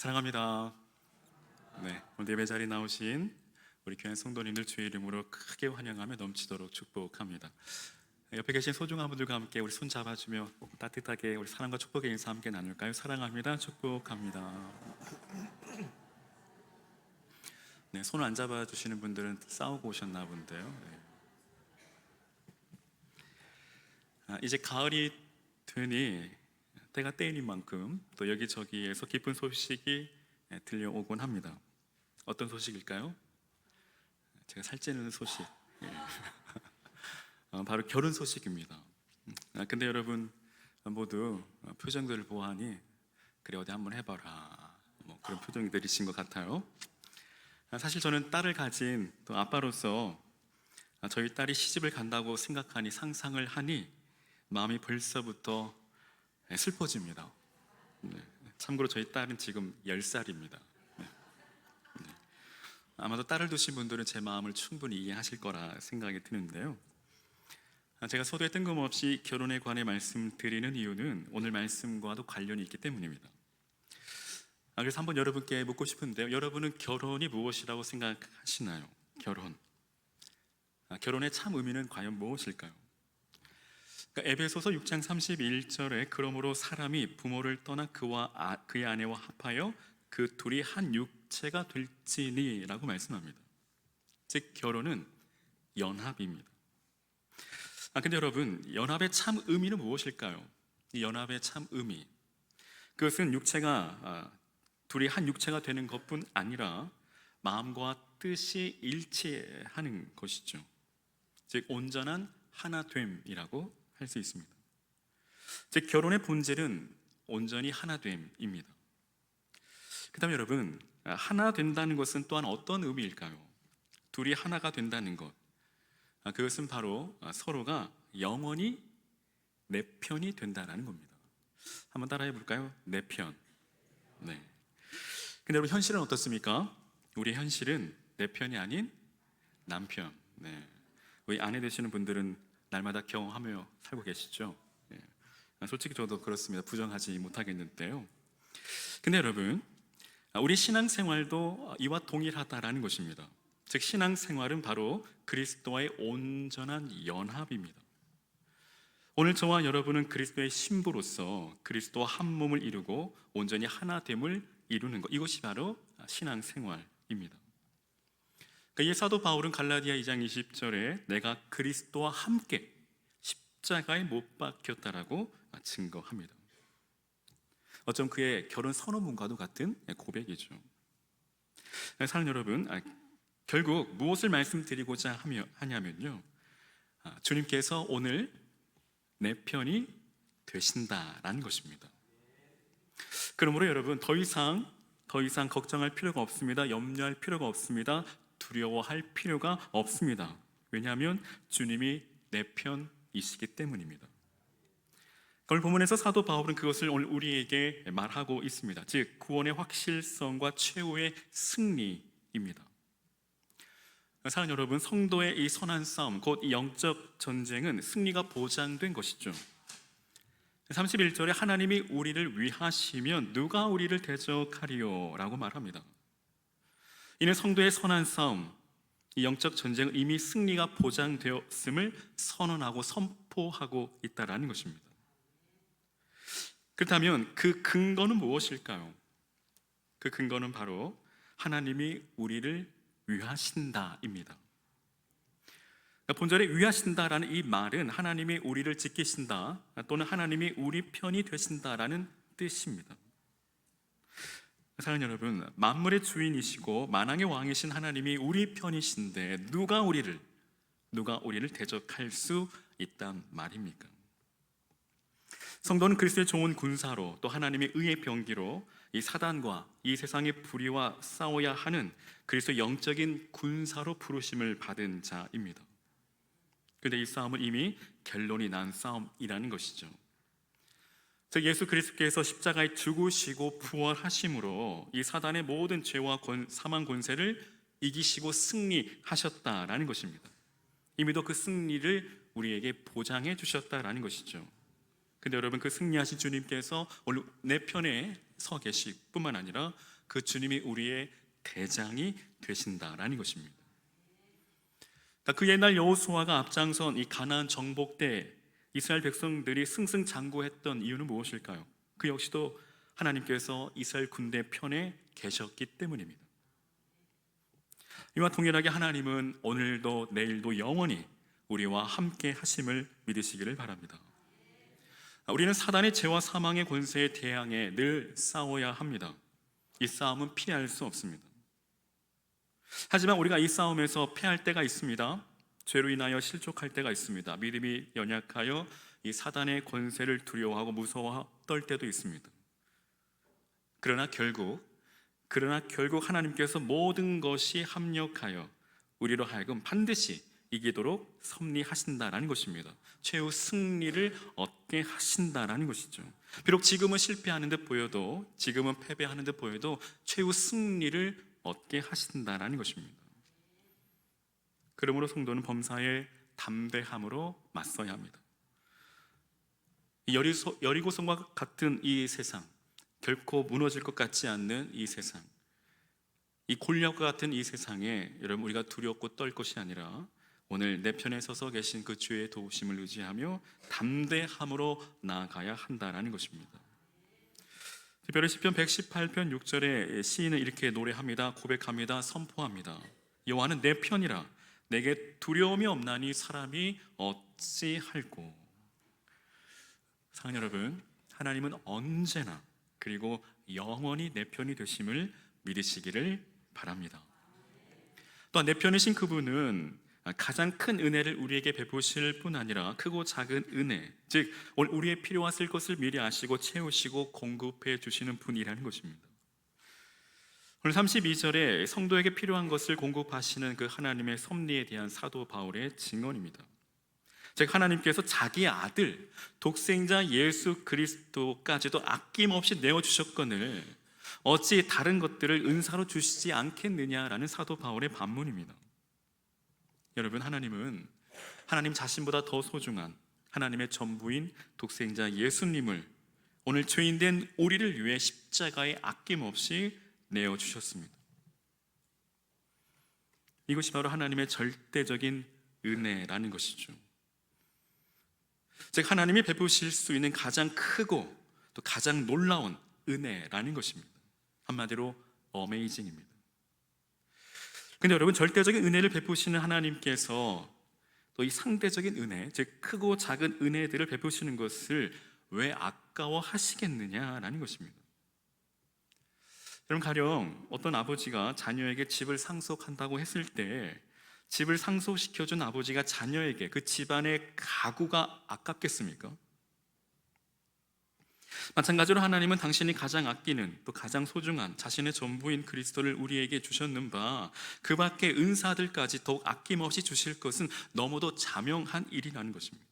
사랑합니다. 네, 오늘 예배 자리에 나오신 우리 교회 성도님들 주의 이름으로 크게 환영하며 넘치도록 축복합니다. 옆에 계신 소중한 분들과 함께 우리 손 잡아주며 따뜻하게 우리 사랑과 축복의 인사 함께 나눌까요? 사랑합니다. 축복합니다. 네, 손 안 잡아주시는 분들은 싸우고 오셨나 본데요. 네. 이제 가을이 되니 때가 때인 만큼 또 여기저기에서 기쁜 소식이 들려오곤 합니다. 어떤 소식일까요? 제가 살찌는 소식. 바로 결혼 소식입니다. 근데 여러분 모두 표정들을 보아하니 그래 어디 한번 해봐라 그런 표정들이신 것 같아요. 사실 저는 딸을 가진 또 아빠로서 저희 딸이 시집을 간다고 생각하니 상상을 하니 마음이 벌써부터 슬퍼집니다. 참고로 저희 딸은 지금 10살입니다. 아마도 딸을 두신 분들은 제 마음을 충분히 이해하실 거라 생각이 드는데요. 제가 서두에 뜬금없이 결혼에 관해 말씀드리는 이유는 오늘 말씀과도 관련이 있기 때문입니다. 그래서 한번 여러분께 묻고 싶은데요, 여러분은 결혼이 무엇이라고 생각하시나요? 결혼의 참 의미는 과연 무엇일까요? 에베소서 6장 31절에 그러므로 사람이 부모를 떠나 그의 아내와 합하여 그 둘이 한 육체가 될지니 라고 말씀합니다. 즉 결혼은 연합입니다. 근데 여러분, 연합의 참 의미는 무엇일까요? 이 연합의 참 의미, 그것은 둘이 한 육체가 되는 것뿐 아니라 마음과 뜻이 일치하는 것이죠. 즉 온전한 하나됨이라고 할 수 있습니다. 즉 결혼의 본질은 온전히 하나됨입니다. 그 다음에 여러분, 하나 된다는 것은 또한 어떤 의미일까요? 둘이 하나가 된다는 것, 그것은 바로 서로가 영원히 내 편이 된다는 겁니다. 한번 따라해 볼까요? 내 편. 네. 근데 여러분, 현실은 어떻습니까? 우리 현실은 내 편이 아닌 남편. 네. 우리 아내 되시는 분들은 날마다 경험하며 살고 계시죠? 네. 솔직히 저도 그렇습니다. 부정하지 못하겠는데요. 근데 여러분, 우리 신앙생활도 이와 동일하다라는 것입니다. 즉 신앙생활은 바로 그리스도와의 온전한 연합입니다. 오늘 저와 여러분은 그리스도의 신부로서 그리스도와 한 몸을 이루고 온전히 하나됨을 이루는 것, 이것이 바로 신앙생활입니다. 이 사도 바울은 갈라디아 2장 20절에 내가 그리스도와 함께 십자가에 못 박혔다라고 증거합니다. 어쩜 그의 결혼 선언문과도 같은 고백이죠. 사랑하는 여러분, 결국 무엇을 말씀드리고자 하냐면요, 주님께서 오늘 내 편이 되신다라는 것입니다. 그러므로 여러분 더 이상 걱정할 필요가 없습니다. 염려할 필요가 없습니다. 두려워할 필요가 없습니다. 왜냐하면 주님이 내 편이시기 때문입니다. 오늘 본문에서 사도 바울은 그것을 오늘 우리에게 말하고 있습니다. 즉 구원의 확실성과 최후의 승리입니다. 사랑하는 여러분, 성도의 이 선한 싸움, 곧 이 영적 전쟁은 승리가 보장된 것이죠. 31절에 하나님이 우리를 위하시면 누가 우리를 대적하리요? 라고 말합니다. 이는 성도의 선한 싸움, 이 영적 전쟁은 이미 승리가 보장되었음을 선언하고 선포하고 있다는 것입니다. 그렇다면 그 근거는 무엇일까요? 그 근거는 바로 하나님이 우리를 위하신다입니다. 본절에 위하신다라는 이 말은 하나님이 우리를 지키신다 또는 하나님이 우리 편이 되신다라는 뜻입니다. 사랑하는 여러분, 만물의 주인이시고 만왕의 왕이신 하나님이 우리 편이신데 누가 우리를 대적할 수 있단 말입니까? 성도는 그리스도의 좋은 군사로 또 하나님의 의의 병기로 이 사단과 이 세상의 불의와 싸워야 하는 그리스도의 영적인 군사로 부르심을 받은 자입니다. 그런데 이 싸움은 이미 결론이 난 싸움이라는 것이죠. 즉 예수 그리스도께서 십자가에 죽으시고 부활하심으로 이 사단의 모든 죄와 사망 권세를 이기시고 승리하셨다라는 것입니다. 이미도 그 승리를 우리에게 보장해 주셨다라는 것이죠. 근데 여러분, 그 승리하신 주님께서 오늘 내 편에 서 계실 뿐만 아니라 그 주님이 우리의 대장이 되신다라는 것입니다. 그러니까 그 옛날 여호수아가 앞장선 이 가나안 정복 때 이스라엘 백성들이 승승장구했던 이유는 무엇일까요? 그 역시도 하나님께서 이스라엘 군대 편에 계셨기 때문입니다. 이와 동일하게 하나님은 오늘도 내일도 영원히 우리와 함께 하심을 믿으시기를 바랍니다. 우리는 사단의 죄와 사망의 권세에 대항해 늘 싸워야 합니다. 이 싸움은 피할 수 없습니다. 하지만 우리가 이 싸움에서 패할 때가 있습니다. 죄로 인하여 실족할 때가 있습니다. 믿음이 연약하여 이 사단의 권세를 두려워하고 무서워 떨 때도 있습니다. 그러나 결국 하나님께서 모든 것이 합력하여 우리로 하여금 반드시 이기도록 섭리하신다라는 것입니다. 최후 승리를 얻게 하신다라는 것이죠. 비록 지금은 실패하는 듯 보여도, 지금은 패배하는 듯 보여도 최후 승리를 얻게 하신다라는 것입니다. 그러므로 성도는 범사에 담대함으로 맞서야 합니다. 여리고성과 같은 이 세상, 결코 무너질 것 같지 않는 이 세상, 이 골리앗과 같은 이 세상에 여러분, 우리가 두렵고 떨 것이 아니라 오늘 내 편에 서서 계신 그 주의 도우심을 의지하며 담대함으로 나아가야 한다는 것입니다. 특별히 시편 118편 6절에 시인은 이렇게 노래합니다. 고백합니다. 선포합니다. 여호와는 내 편이라 내게 두려움이 없나니 사람이 어찌할꼬. 사랑하는 여러분, 하나님은 언제나 그리고 영원히 내 편이 되심을 믿으시기를 바랍니다. 또한 내 편이신 그분은 가장 큰 은혜를 우리에게 베푸실 뿐 아니라 크고 작은 은혜, 즉 우리의 필요와 쓸 것을 미리 아시고 채우시고 공급해 주시는 분이라는 것입니다. 오늘 32절에 성도에게 필요한 것을 공급하시는 그 하나님의 섭리에 대한 사도 바울의 증언입니다. 즉 하나님께서 자기의 아들 독생자 예수 그리스도까지도 아낌없이 내어주셨거늘 어찌 다른 것들을 은사로 주시지 않겠느냐라는 사도 바울의 반문입니다. 여러분, 하나님은 하나님 자신보다 더 소중한 하나님의 전부인 독생자 예수님을 오늘 죄인된 우리를 위해 십자가에 아낌없이 내어주셨습니다. 이것이 바로 하나님의 절대적인 은혜라는 것이죠. 즉 하나님이 베푸실 수 있는 가장 크고 또 가장 놀라운 은혜라는 것입니다. 한마디로 어메이징입니다. 근데 여러분, 절대적인 은혜를 베푸시는 하나님께서 또 이 상대적인 은혜, 즉 크고 작은 은혜들을 베푸시는 것을 왜 아까워하시겠느냐라는 것입니다. 여러분, 가령 어떤 아버지가 자녀에게 집을 상속한다고 했을 때 집을 상속시켜준 아버지가 자녀에게 그 집안의 가구가 아깝겠습니까? 마찬가지로 하나님은 당신이 가장 아끼는 또 가장 소중한 자신의 전부인 그리스도를 우리에게 주셨는 바 그 밖의 은사들까지 더욱 아낌없이 주실 것은 너무도 자명한 일이라는 것입니다.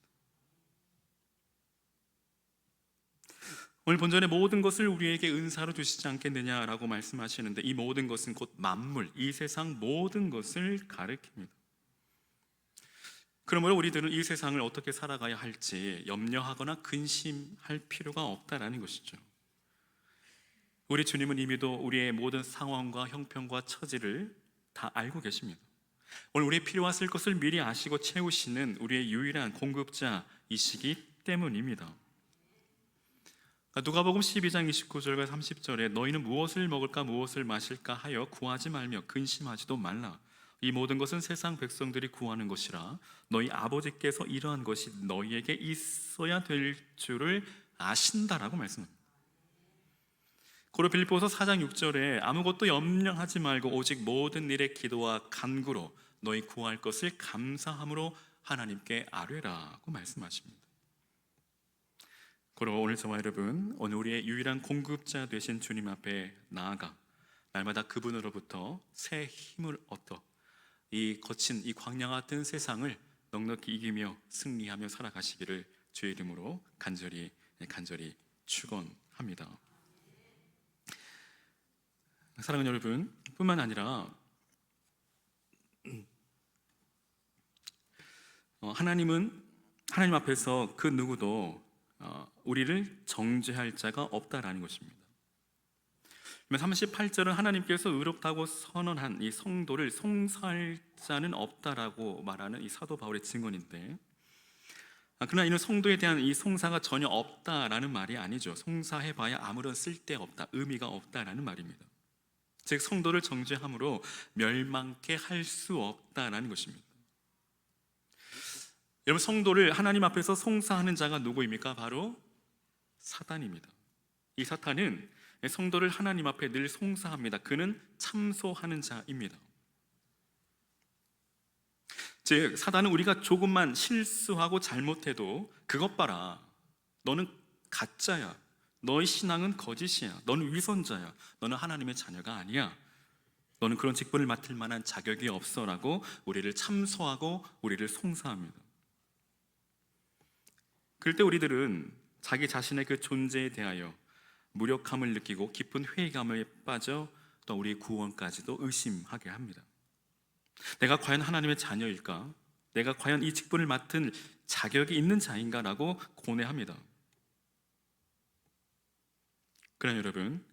오늘 본전의 모든 것을 우리에게 은사로 주시지 않겠느냐라고 말씀하시는데 이 모든 것은 곧 만물, 이 세상 모든 것을 가리킵니다. 그러므로 우리들은 이 세상을 어떻게 살아가야 할지 염려하거나 근심할 필요가 없다라는 것이죠. 우리 주님은 이미도 우리의 모든 상황과 형편과 처지를 다 알고 계십니다. 오늘 우리의 필요와 쓸 것을 미리 아시고 채우시는 우리의 유일한 공급자이시기 때문입니다. 누가복음 12장 29절과 30절에 너희는 무엇을 먹을까 무엇을 마실까 하여 구하지 말며 근심하지도 말라. 이 모든 것은 세상 백성들이 구하는 것이라 너희 아버지께서 이러한 것이 너희에게 있어야 될 줄을 아신다라고 말씀합니다. 고로 빌립보서 4장 6절에 아무것도 염려하지 말고 오직 모든 일에 기도와 간구로 너희 구할 것을 감사함으로 하나님께 아뢰라고 말씀하십니다. 고로 오늘 저와 여러분, 오늘 우리의 유일한 공급자 되신 주님 앞에 나아가 날마다 그분으로부터 새 힘을 얻어 이 거친 이 광야 같은 세상을 넉넉히 이기며 승리하며 살아가시기를 주의 이름으로 간절히 축원합니다. 사랑하는 여러분, 뿐만 아니라 하나님 앞에서 그 누구도 우리를 정죄할 자가 없다라는 것입니다. 38절은 하나님께서 의롭다고 선언한 이 성도를 송사할 자는 없다라고 말하는 이 사도 바울의 증언인데, 그러나 이는 성도에 대한 이 송사가 전혀 없다라는 말이 아니죠. 송사해봐야 아무런 쓸데없다, 의미가 없다라는 말입니다. 즉 성도를 정죄함으로 멸망케 할 수 없다라는 것입니다. 여러분, 성도를 하나님 앞에서 송사하는 자가 누구입니까? 바로 사단입니다. 이 사탄은 성도를 하나님 앞에 늘 송사합니다. 그는 참소하는 자입니다. 즉 사단은 우리가 조금만 실수하고 잘못해도 그것 봐라, 너는 가짜야, 너의 신앙은 거짓이야, 너는 위선자야, 너는 하나님의 자녀가 아니야, 너는 그런 직분을 맡을 만한 자격이 없어 라고 우리를 참소하고 우리를 송사합니다. 그럴 때 우리들은 자기 자신의 그 존재에 대하여 무력함을 느끼고 깊은 회의감에 빠져 또 우리의 구원까지도 의심하게 합니다. 내가 과연 하나님의 자녀일까? 내가 과연 이 직분을 맡은 자격이 있는 자인가? 라고 고뇌합니다. 그러나 여러분,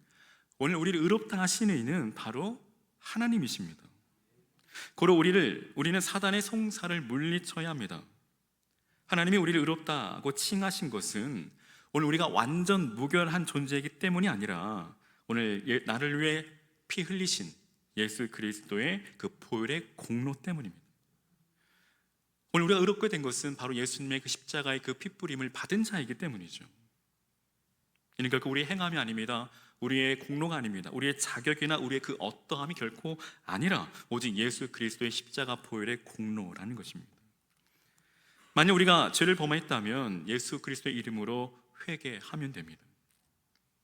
오늘 우리를 의롭다 하시는 이는 바로 하나님이십니다. 고로 우리는 사단의 송사를 물리쳐야 합니다. 하나님이 우리를 의롭다고 칭하신 것은 오늘 우리가 완전 무결한 존재이기 때문이 아니라 오늘 나를 위해 피 흘리신 예수 그리스도의 그 보혈의 공로 때문입니다. 오늘 우리가 의롭게 된 것은 바로 예수님의 그 십자가의 그 핏부림을 받은 자이기 때문이죠. 이는 결코 우리의 행함이 아닙니다. 우리의 공로가 아닙니다. 우리의 자격이나 우리의 그 어떠함이 결코 아니라 오직 예수 그리스도의 십자가 보혈의 공로라는 것입니다. 만약 우리가 죄를 범했다면 예수 그리스도의 이름으로 회개하면 됩니다.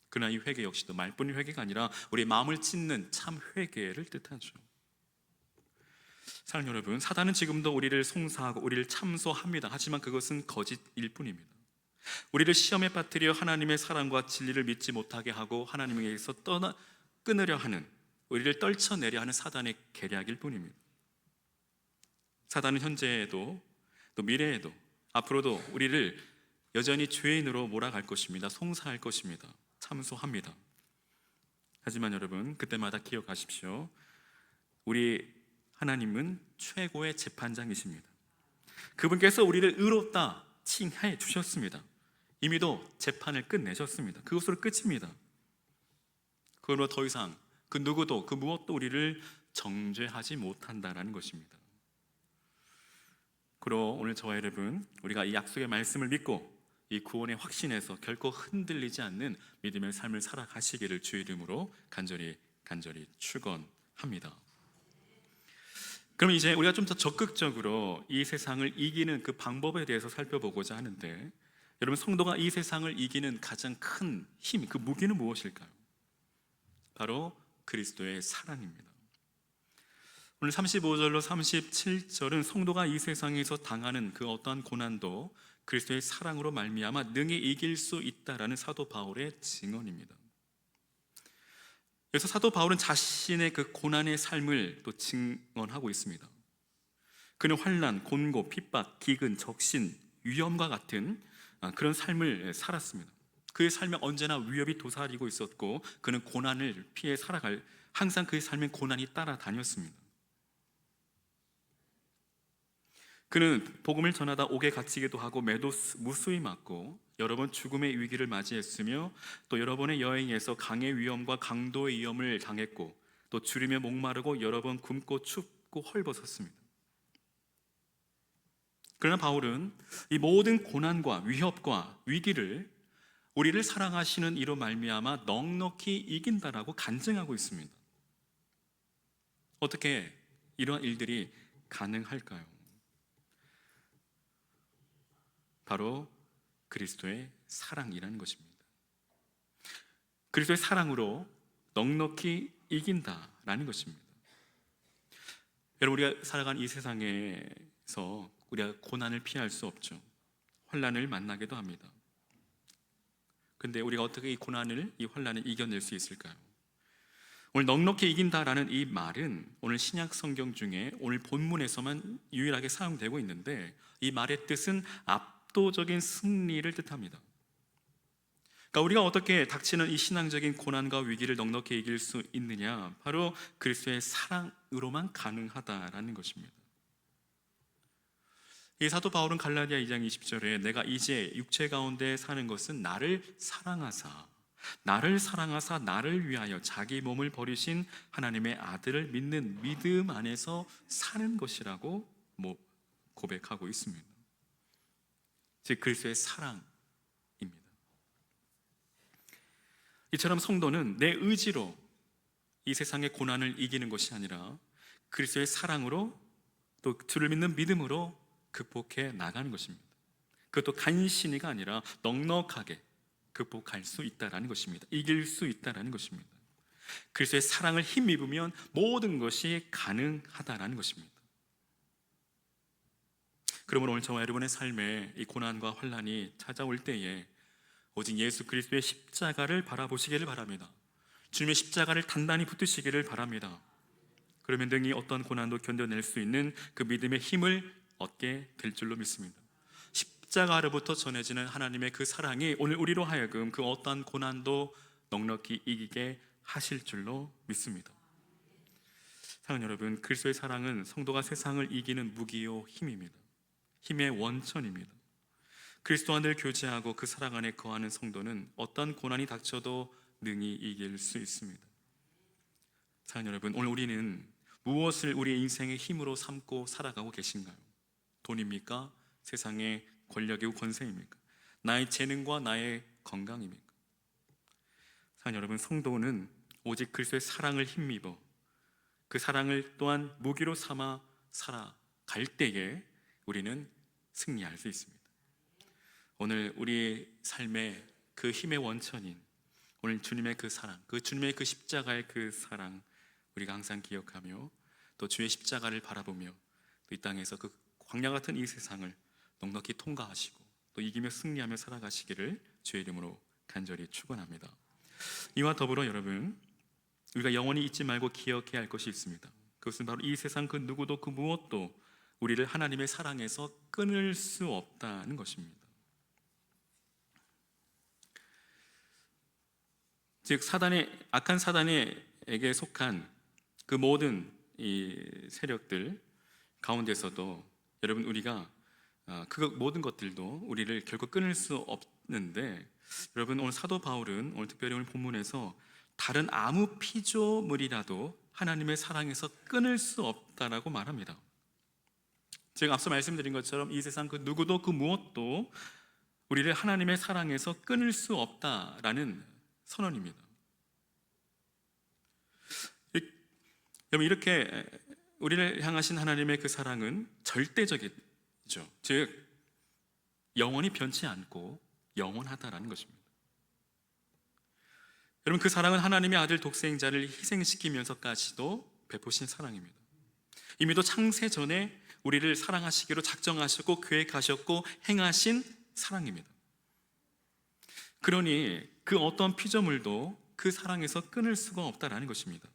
그러나 이 회개 역시도 말뿐인 회개가 아니라 우리의 마음을 찢는 참 회개를 뜻하죠. 사랑하는 여러분, 사단은 지금도 우리를 송사하고 우리를 참소합니다. 하지만 그것은 거짓일 뿐입니다. 우리를 시험에 빠뜨려 하나님의 사랑과 진리를 믿지 못하게 하고 하나님에게서 끊으려 하는, 우리를 떨쳐내려 하는 사단의 계략일 뿐입니다. 사단은 현재에도 또 미래에도 앞으로도 우리를 여전히 죄인으로 몰아갈 것입니다. 송사할 것입니다. 참소합니다. 하지만 여러분, 그때마다 기억하십시오. 우리 하나님은 최고의 재판장이십니다. 그분께서 우리를 의롭다 칭해 주셨습니다. 이미도 재판을 끝내셨습니다. 그것으로 끝입니다. 그걸로 더 이상 그 누구도 그 무엇도 우리를 정죄하지 못한다라는 것입니다. 그러 오늘 저와 여러분, 우리가 이 약속의 말씀을 믿고 이 구원의 확신에서 결코 흔들리지 않는 믿음의 삶을 살아가시기를 주 이름으로 간절히 축원합니다. 그럼 이제 우리가 좀 더 적극적으로 이 세상을 이기는 그 방법에 대해서 살펴보고자 하는데, 여러분, 성도가 이 세상을 이기는 가장 큰 힘, 그 무기는 무엇일까요? 바로 그리스도의 사랑입니다. 오늘 35절로 37절은 성도가 이 세상에서 당하는 그 어떠한 고난도 그리스도의 사랑으로 말미암아 능히 이길 수 있다라는 사도 바울의 증언입니다. 그래서 사도 바울은 자신의 그 고난의 삶을 또 증언하고 있습니다. 그는 환난, 곤고, 핍박, 기근, 적신, 위험과 같은 그런 삶을 살았습니다. 그의 삶에 언제나 위협이 도사리고 있었고 그는 고난을 피해 살아갈, 항상 그의 삶에 고난이 따라다녔습니다. 그는 복음을 전하다 옥에 갇히기도 하고 매도 무수히 맞고 여러 번 죽음의 위기를 맞이했으며 또 여러 번의 여행에서 강의 위험과 강도의 위험을 당했고 또 주림에 목마르고 여러 번 굶고 춥고 헐벗었습니다. 그러나 바울은 이 모든 고난과 위협과 위기를 우리를 사랑하시는 이로 말미암아 넉넉히 이긴다라고 간증하고 있습니다. 어떻게 이러한 일들이 가능할까요? 바로 그리스도의 사랑이라는 것입니다. 그리스도의 사랑으로 넉넉히 이긴다라는 것입니다. 여러분, 우리가 살아가는 이 세상에서 우리가 고난을 피할 수 없죠. 환난을 만나기도 합니다. 근데 우리가 어떻게 이 고난을, 이 환난을 이겨낼 수 있을까요? 오늘 넉넉히 이긴다라는 이 말은 오늘 신약 성경 중에 오늘 본문에서만 유일하게 사용되고 있는데 이 말의 뜻은 압도적인 승리를 뜻합니다. 그러니까 우리가 어떻게 닥치는 이 신앙적인 고난과 위기를 넉넉히 이길 수 있느냐? 바로 그리스도의 사랑으로만 가능하다라는 것입니다. 이 사도 바울은 갈라디아 2장 20절에 내가 이제 육체 가운데 사는 것은 나를 사랑하사 나를 위하여 자기 몸을 버리신 하나님의 아들을 믿는 믿음 안에서 사는 것이라고 고백하고 있습니다. 즉 그리스도의 사랑입니다. 이처럼 성도는 내 의지로 이 세상의 고난을 이기는 것이 아니라 그리스도의 사랑으로 또 주를 믿는 믿음으로 극복해 나가는 것입니다. 그것도 간신히가 아니라 넉넉하게 극복할 수 있다라는 것입니다. 이길 수 있다라는 것입니다. 그리스도의 사랑을 힘입으면 모든 것이 가능하다라는 것입니다. 그러므로 오늘 저와 여러분의 삶에 이 고난과 환난이 찾아올 때에 오직 예수 그리스도의 십자가를 바라보시기를 바랍니다. 주님의 십자가를 단단히 붙드시기를 바랍니다. 그러면 등이 어떤 고난도 견뎌낼 수 있는 그 믿음의 힘을 얻게 될 줄로 믿습니다. 십자가로부터 전해지는 하나님의 그 사랑이 오늘 우리로 하여금 그 어떠한 고난도 넉넉히 이기게 하실 줄로 믿습니다. 사랑하는 여러분, 그리스도의 사랑은 성도가 세상을 이기는 무기요 힘입니다. 힘의 원천입니다. 그리스도와 늘 교제하고 그 사랑 안에 거하는 성도는 어떤 고난이 닥쳐도 능히 이길 수 있습니다. 사랑하는 여러분, 오늘 우리는 무엇을 우리의 인생의 힘으로 삼고 살아가고 계신가요? 돈입니까? 세상의 권력이고 권세입니까? 나의 재능과 나의 건강입니까? 사랑하는 여러분, 성도는 오직 그리스도의 사랑을 힘입어 그 사랑을 또한 무기로 삼아 살아갈 때에 우리는 승리할 수 있습니다. 오늘 우리의 삶의 그 힘의 원천인 오늘 주님의 그 사랑, 그 주님의 그 십자가의 그 사랑 우리가 항상 기억하며 또 주의 십자가를 바라보며 또 이 땅에서 그 광야 같은 이 세상을 넉넉히 통과하시고 또 이기며 승리하며 살아가시기를 주의 이름으로 간절히 축원합니다. 이와 더불어 여러분, 우리가 영원히 잊지 말고 기억해야 할 것이 있습니다. 그것은 바로 이 세상 그 누구도 그 무엇도 우리를 하나님의 사랑에서 끊을 수 없다는 것입니다. 즉 악한 사단에게 속한 그 모든 이 세력들 가운데서도 여러분 우리가 그 모든 것들도 우리를 결코 끊을 수 없는데 여러분 오늘 사도 바울은 오늘 특별히 오늘 본문에서 다른 아무 피조물이라도 하나님의 사랑에서 끊을 수 없다라고 말합니다. 제가 앞서 말씀드린 것처럼 이 세상 그 누구도 그 무엇도 우리를 하나님의 사랑에서 끊을 수 없다라는 선언입니다. 여러분 이렇게 우리를 향하신 하나님의 그 사랑은 절대적이죠. 즉 영원히 변치 않고 영원하다라는 것입니다. 여러분 그 사랑은 하나님의 아들 독생자를 희생시키면서까지도 베푸신 사랑입니다. 이미도 창세 전에 우리를 사랑하시기로 작정하셨고 계획하셨고 행하신 사랑입니다. 그러니 그 어떤 피조물도 그 사랑에서 끊을 수가 없다라는 것입니다.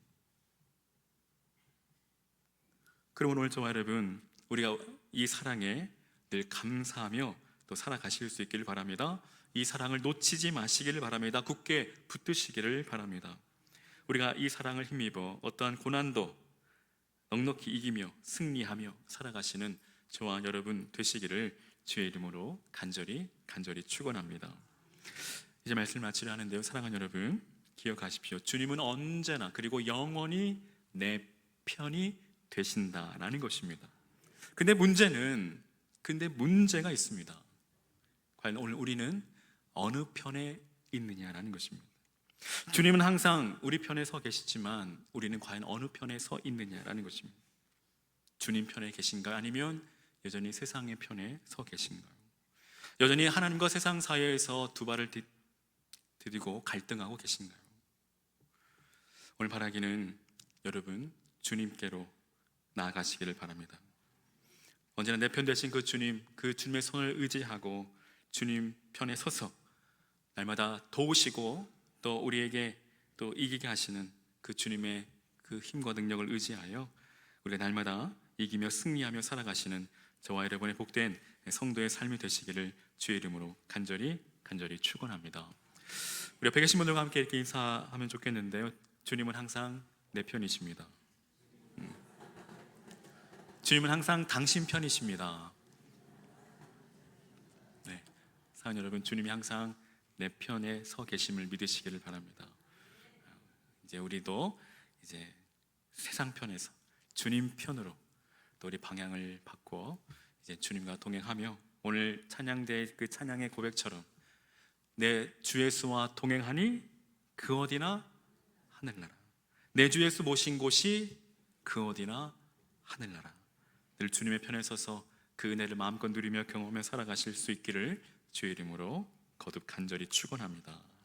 그러므로 오늘 저와 여러분 우리가 이 사랑에 늘 감사하며 또 살아가실 수 있기를 바랍니다. 이 사랑을 놓치지 마시기를 바랍니다. 굳게 붙드시기를 바랍니다. 우리가 이 사랑을 힘입어 어떠한 고난도 넉넉히 이기며 승리하며 살아가시는 저와 여러분 되시기를 주의 이름으로 간절히 축원합니다. 이제 말씀을 마치려 하는데요, 사랑하는 여러분 기억하십시오. 주님은 언제나 그리고 영원히 내 편이 되신다라는 것입니다. 근데 문제가 있습니다. 과연 오늘 우리는 어느 편에 있느냐라는 것입니다. 주님은 항상 우리 편에 서 계시지만 우리는 과연 어느 편에 서 있느냐라는 것입니다. 주님 편에 계신가요? 아니면 여전히 세상의 편에 서 계신가요? 여전히 하나님과 세상 사이에서 두 발을 디디고 갈등하고 계신가요? 오늘 바라기는 여러분 주님께로 나아가시기를 바랍니다. 언제나 내 편 되신 그 주님의 손을 의지하고 주님 편에 서서 날마다 도우시고 또 우리에게 또 이기게 하시는 그 주님의 그 힘과 능력을 의지하여 우리가 날마다 이기며 승리하며 살아가시는 저와 여러분의 복된 성도의 삶이 되시기를 주의 이름으로 간절히 축원합니다. 우리 옆에 계신 분들과 함께 이렇게 인사하면 좋겠는데요. 주님은 항상 내 편이십니다. 주님은 항상 당신 편이십니다. 네, 사랑하는 여러분, 주님이 항상 내 편에 서 계심을 믿으시기를 바랍니다. 이제 우리도 이제 세상 편에서 주님 편으로 또 우리 방향을 바꿔 이제 주님과 동행하며 오늘 찬양대 그 찬양의 고백처럼 내 주 예수와 동행하니 그 어디나 하늘나라, 내 주 예수 모신 곳이 그 어디나 하늘나라. 늘 주님의 편에 서서 그 은혜를 마음껏 누리며 경험하며 살아가실 수 있기를 주의 이름으로 거듭 간절히 축원합니다.